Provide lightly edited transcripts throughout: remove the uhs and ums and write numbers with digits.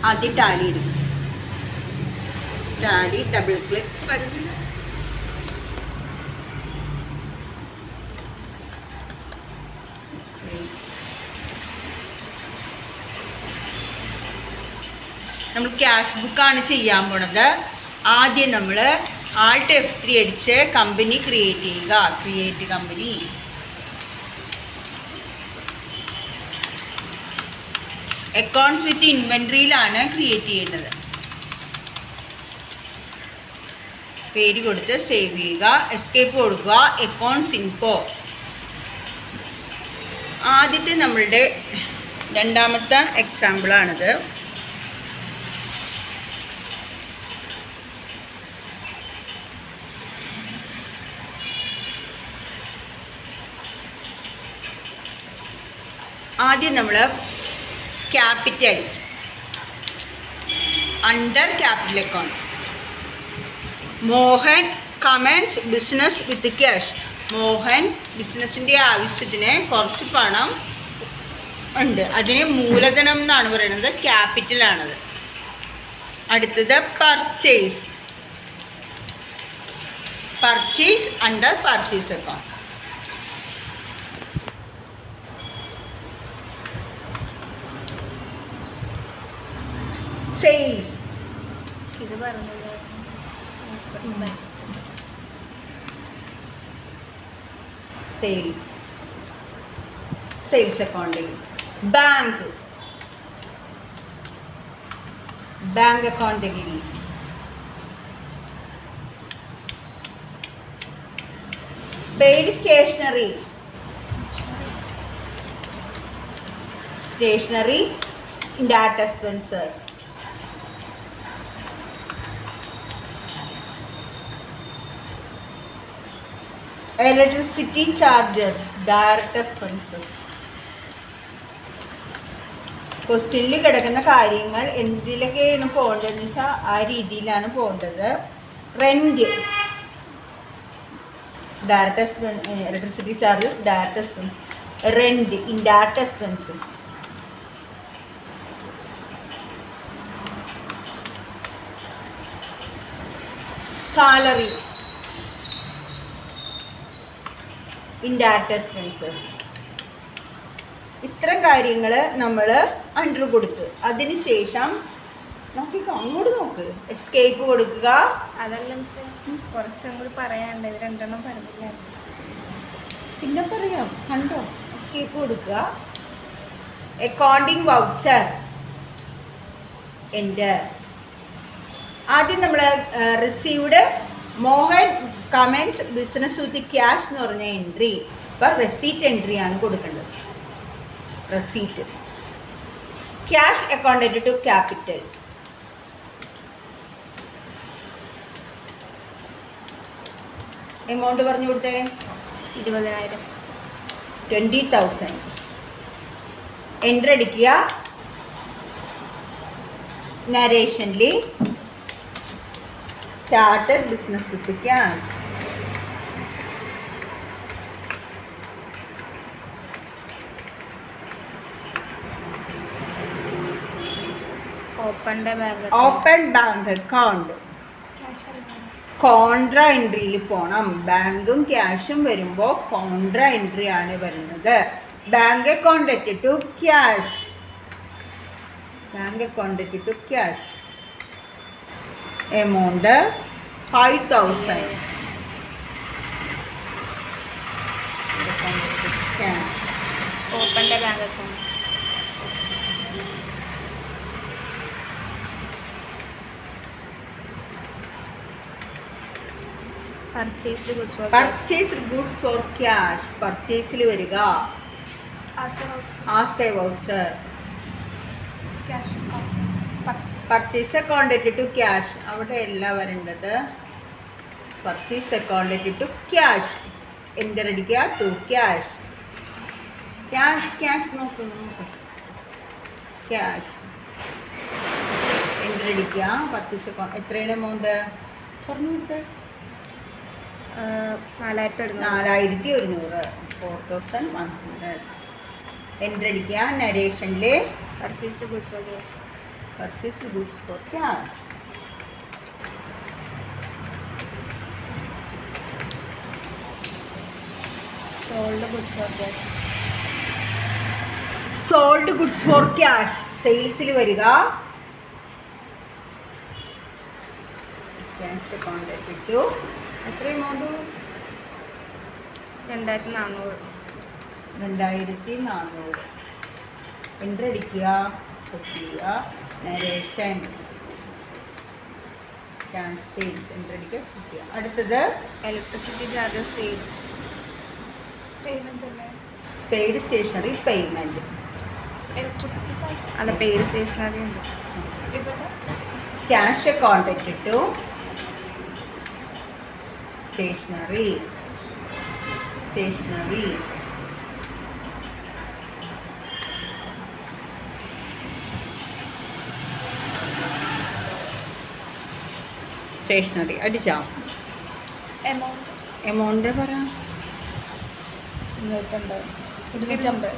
ആദ്യം ടാലി എടുക്കും. Tally double click വരുന്നില്ല. നമ്മൾ ക്യാഷ് ബുക്കാണ് ചെയ്യാൻ പോണത്. ആദ്യം നമ്മൾ Alt F3 അടിച്ച് കമ്പനി ക്രിയേറ്റ് ചെയ്യുക. Create company. അക്കൗണ്ട്സ് വിത്ത് ഇൻവെൻട്രിയിലാണ് ക്രിയേറ്റ് ചെയ്യേണ്ടത്. പേര് കൊടുത്ത് സേവ് ചെയ്യുക. എസ്കേപ്പ് കൊടുക്കുക. Accounts info. ആദ്യത്തെ നമ്മളുടെ രണ്ടാമത്തെ എക്സാമ്പിളാണിത്. ആദ്യം നമ്മൾ capital under capital account Mohan comments business with cash. Mohan ബിസിനസ്സിൻ്റെ ആവശ്യത്തിന് കുറച്ച് പണം ഉണ്ട്. അതിന് മൂലധനം എന്നാണ് പറയുന്നത്. ക്യാപിറ്റലാണത്. അടുത്തത് purchase. Purchase under purchase account. Sales. ഇത് പറഞ്ഞത് സെയിൽസ്. സെയിൽസ് അക്കൗണ്ടിൽ. ബാങ്ക്. ബാങ്ക് അക്കൗണ്ടിൽ. Paid stationery. Stationery data expenses. Electricity charges direct expenses. ക്വസ്റ്റ്യനിൽ കിടക്കുന്ന കാര്യങ്ങൾ എന്തിലൊക്കെയാണ് പോകേണ്ടതെന്ന് വെച്ചാൽ ആ രീതിയിലാണ് പോകേണ്ടത്. Rent direct expense. Electricity charges direct expense. Rent indirect expenses. Salary indirect expenses. ഇത്തരം കാര്യങ്ങൾ നമ്മൾ അണ്ടർ കൊടുത്ത് അതിനുശേഷം നോക്കിക്കോ, അങ്ങോട്ട് നോക്ക്. എസ്കേപ്പ് കൊടുക്കുക. അതല്ല മിസ്, കുറച്ചും കൂടി പറയാനുണ്ട്. ഇത് രണ്ടെണ്ണം പറഞ്ഞില്ല. പിന്നെ പറയാം. കണ്ടോ? എസ്കേപ്പ് കൊടുക്കുക. അക്കൗണ്ടിങ് വൗച്ചർ എൻ്റെ. ആദ്യം നമ്മൾ received Mohan comments business with cash എന്ന് പറഞ്ഞ എൻട്രി. ഇപ്പോൾ റെസീറ്റ് എൻട്രി ആണ് കൊടുക്കേണ്ടത്. Receipt. Cash accounted to capital. Amount പറഞ്ഞു കൊടുത്തേ. 20,000. 20,000. എൻട്രി അടിക്കുക. നരേഷനിൽ started business with cash. Open bank account. Contra എൻട്രിയിൽ പോകണം. ബാങ്കും ക്യാഷും വരുമ്പോൾ കോൺട്രാ എൻട്രി ആണ് വരുന്നത്. Bank account to cash. Bank account to cash. Amount 5,000. Open bank account. Purchased goods for cash. പർച്ചേസിൽ വരിക. As a voucher. Purchase account to cash. അവിടെ അല്ല വരേണ്ടത്. Purchase account to cash. Enter അടിക്കുക. To cash. ക്യാഷ് നോക്കുന്നു. Cash enter അടിക്കുക. Purchase account എത്രയാണ് amount പറഞ്ഞു കൊടുത്തത്? 4,100. 4,100. എൻ്റർ അടിക്കുക. നരേഷനിൽ purchased goods for cash. Purchase goods for cash. Sold goods for cash. Sold goods for cash സെയിൽസിൽ വരിക. ക്യാഷ് അക്കൗണ്ട് ഇട്ടു. എത്ര എമൗണ്ട്? 2400. 2400. എൻ്റർ അടിക്കുക, സെറ്റ് ചെയ്യുക. നരേഷൻ ക്യാഷ് സെയിൽസ് എൻ്റർ അടിക്കുക, സെറ്റ് ചെയ്യുക. അടുത്തത് ഇലക്ട്രിസിറ്റി ചാർജസ് പെയ്ഡ്. പേയ്മെന്റ് അല്ലേ? Paid stationery payment. Electricity charge അല്ല, പെയ്ഡ് സ്റ്റേഷനറി ഉണ്ട്. ഇവിടെ ക്യാഷ് അക്കൗണ്ട് ഇട്ടിട്ടു. സ്റ്റേഷനറി സ്റ്റേഷനറി സ്റ്റേഷനറി അടിച്ചാ. എമൗണ്ട് എമൗണ്ട് പറ. 250.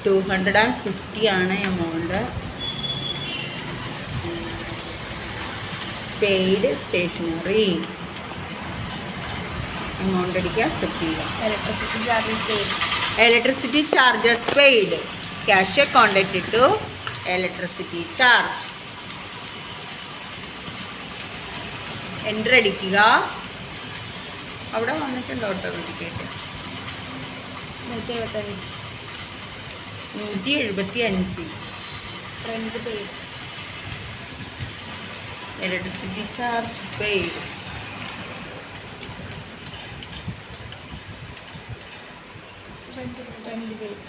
250 ആണ് എമൗണ്ട്. പെയ്ഡ് സ്റ്റേഷനറി എമൗണ്ട് അടിക്കുക, സെറ്റ് ചെയ്യുക. Electricity charges paid. Electricity charges paid. Cash account ഇട്ടിട്ടു. ഇലക്ട്രിസിറ്റി ചാർജ് എൻ്റർ അടിക്കുക. അവിടെ വന്നിട്ടുണ്ട് ഓട്ടോമാറ്റിക്കായിട്ട്. 175. 175. Rent paid. Electricity charge paid. Rent paid.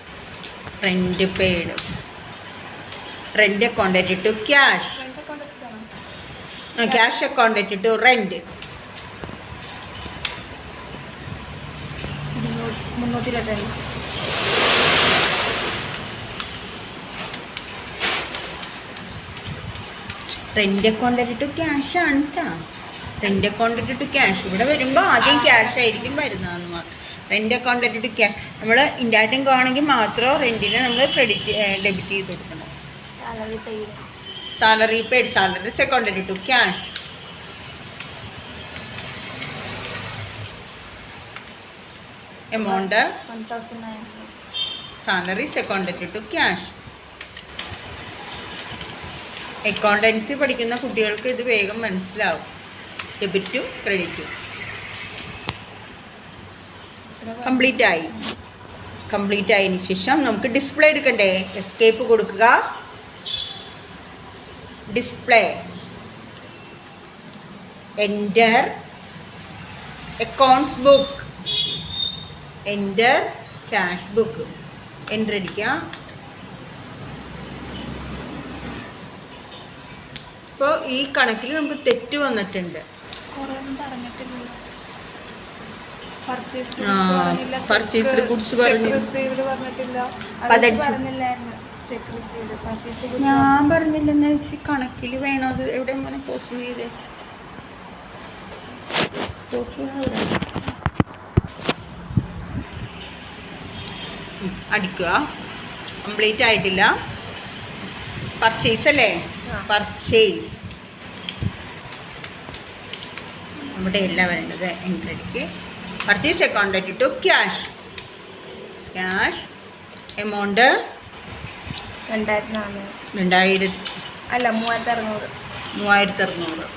Rent paid. Rent account ഇട്ടിട്ടു ക്യാഷ്. റെന്റ് അക്കൗണ്ട് എടുക്കണം. ക്യാഷ് അക്കൗണ്ട് ഇട്ടിട്ടു റെന്റ്. 325. റെന്റ് അക്കൗണ്ട് ഇട്ടിട്ടു ക്യാഷ് ആണ് കേട്ടോ. റെന്റ് അക്കൗണ്ട് ഇട്ടിട്ടു ക്യാഷ്. ഇവിടെ വരുമ്പോൾ ആദ്യം ക്യാഷ് ആയിരിക്കും വരുന്നതെന്ന് മാത്രം. റെന്റ് അക്കൗണ്ട് ഇട്ടിട്ട് ക്യാഷ്. നമ്മൾ ഇൻഡയറക്റ്റ് ഇൻകം ആണെങ്കിൽ മാത്രം റെൻറ്റിന് നമ്മൾ ഡെബിറ്റ് ചെയ്ത് കൊടുക്കണം. Salary paid. Salary paid. Salaries account ഇട്ടിട്ടു ക്യാഷ്. എമൗണ്ട് 1900. സാലറീസ് അക്കൗണ്ട് ഇട്ടിട്ടു ക്യാഷ്. അക്കൗണ്ടൻസി പഠിക്കുന്ന കുട്ടികൾക്ക് ഇത് വേഗം മനസ്സിലാവും. ഡെബിറ്റും ക്രെഡിറ്റും കംപ്ലീറ്റ് ആയി. കംപ്ലീറ്റ് ആയതിനു ശേഷം നമുക്ക് ഡിസ്പ്ലേ എടുക്കണ്ടേ? എസ്കേപ്പ് കൊടുക്കുക. Display. Enter accounts book. Enter cash book. Enter അടിക്കുക. ഇപ്പോൾ ഈ കണക്കിൽ നമുക്ക് തെറ്റ് വന്നിട്ടുണ്ട്. കുറേയൊന്നും പറഞ്ഞിട്ടില്ലല്ലോ. പർച്ചേസ് പർച്ചേസ് ഗുഡ്സ് പറഞ്ഞു. റിസീവ്ഡ് പറഞ്ഞിട്ടില്ല. പതടിച്ചു. പറഞ്ഞില്ലായിരുന്നു. Check received. പർച്ചേസ് ഞാൻ പറഞ്ഞില്ലെന്ന് വെച്ച് കണക്കിൽ വേണം. അത് എവിടെ മോനെ പോസ്റ്റ് ചെയ്തേ? പോസ്റ്റ് അടിക്കുക. കംപ്ലീറ്റ് ആയിട്ടില്ല. പർച്ചേസ് അല്ലേ? പർച്ചേസ് നമ്മുടെ എല്ലാം വരേണ്ടത്. എൻ്റർ അടിക്കുക. പർച്ചേസ് അക്കൗണ്ട് ഇട്ടിട്ടു ക്യാഷ്. Cash amount 2400. 2000 അല്ല 3600. 3600.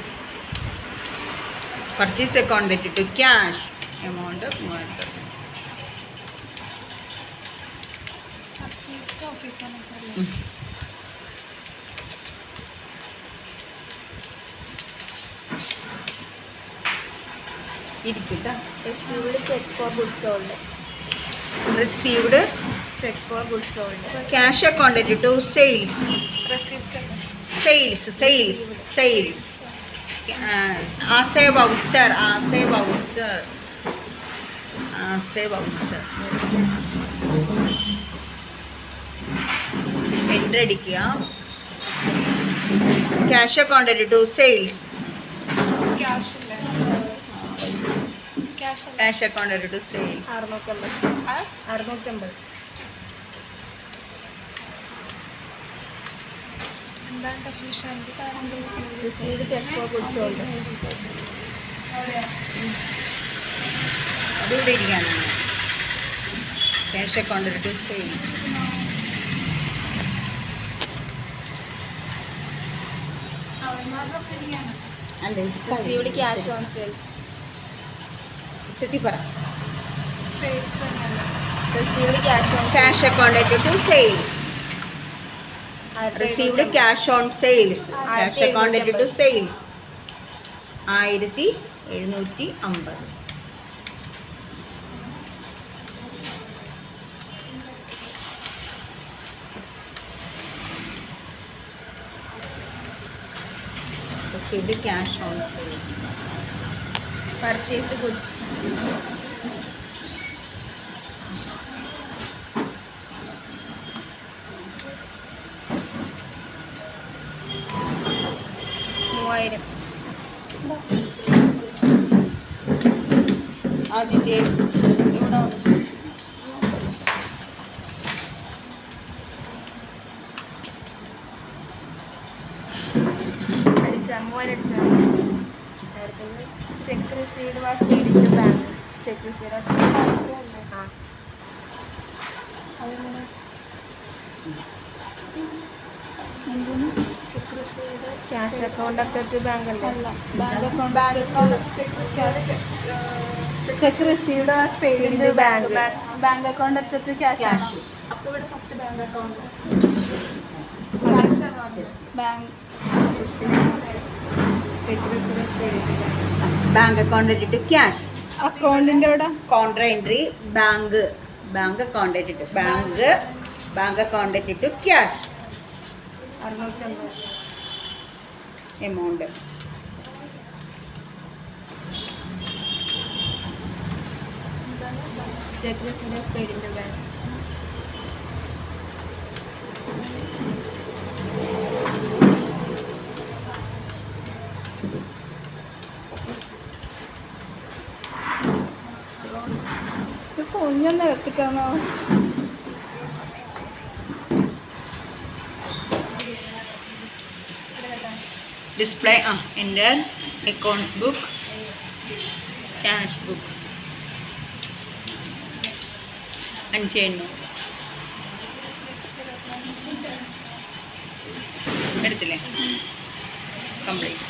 പർച്ചേസ് അക്കൗണ്ട് ഇട്ടിട്ടു ക്യാഷ്. എമൗണ്ട് 3600. പർച്ചേസ് ഓഫീസാണ് സാർ. ഇരിക്കട്ട. Received cheque for goods sold. Received cheque for goods sold. Cash account ഇട്ടിട്ടു sales. Receipt. Sales sales sales. As a voucher. As a voucher. As a voucher. Enter അടിക്കുക. Cash account ഇട്ടിട്ടു sales. Cash ഇല്ല. Cash account ഇട്ടിട്ടു sales. 650. Received cheque for goods sold. അതിവിടെ ഇരിക്കാനാണ്. Cash account to sales. അല്ല received cash on sales. ഉച്ചത്തി പറ. Received cash on cash account to sales. Received cash on sales. Cash account to sales 1750. Received cash on sale. Purchased goods. $3000. ആദ്യത്തെ ഇവിടെ cheque received was paid in to bank. Cheque received was cash account after to bank അല്ലേ? Cheque received was paid in to bank. Bank account after to cash ആണ്. അപ്പോൾ ഇവിടെ first bank account. Bank cheque received was paid in to bank. Bank account to cash. അക്കൗണ്ടിൻ്റെ അവിടെ contra entry bank account to bank account to cash. 650. Amount cheque received was paid in to bank. ഫോണിൽ നിർത്തിക്കാമോ? Display എൻ്റെ accounts book cash book 500 എടുത്തില്ലേ? Complete.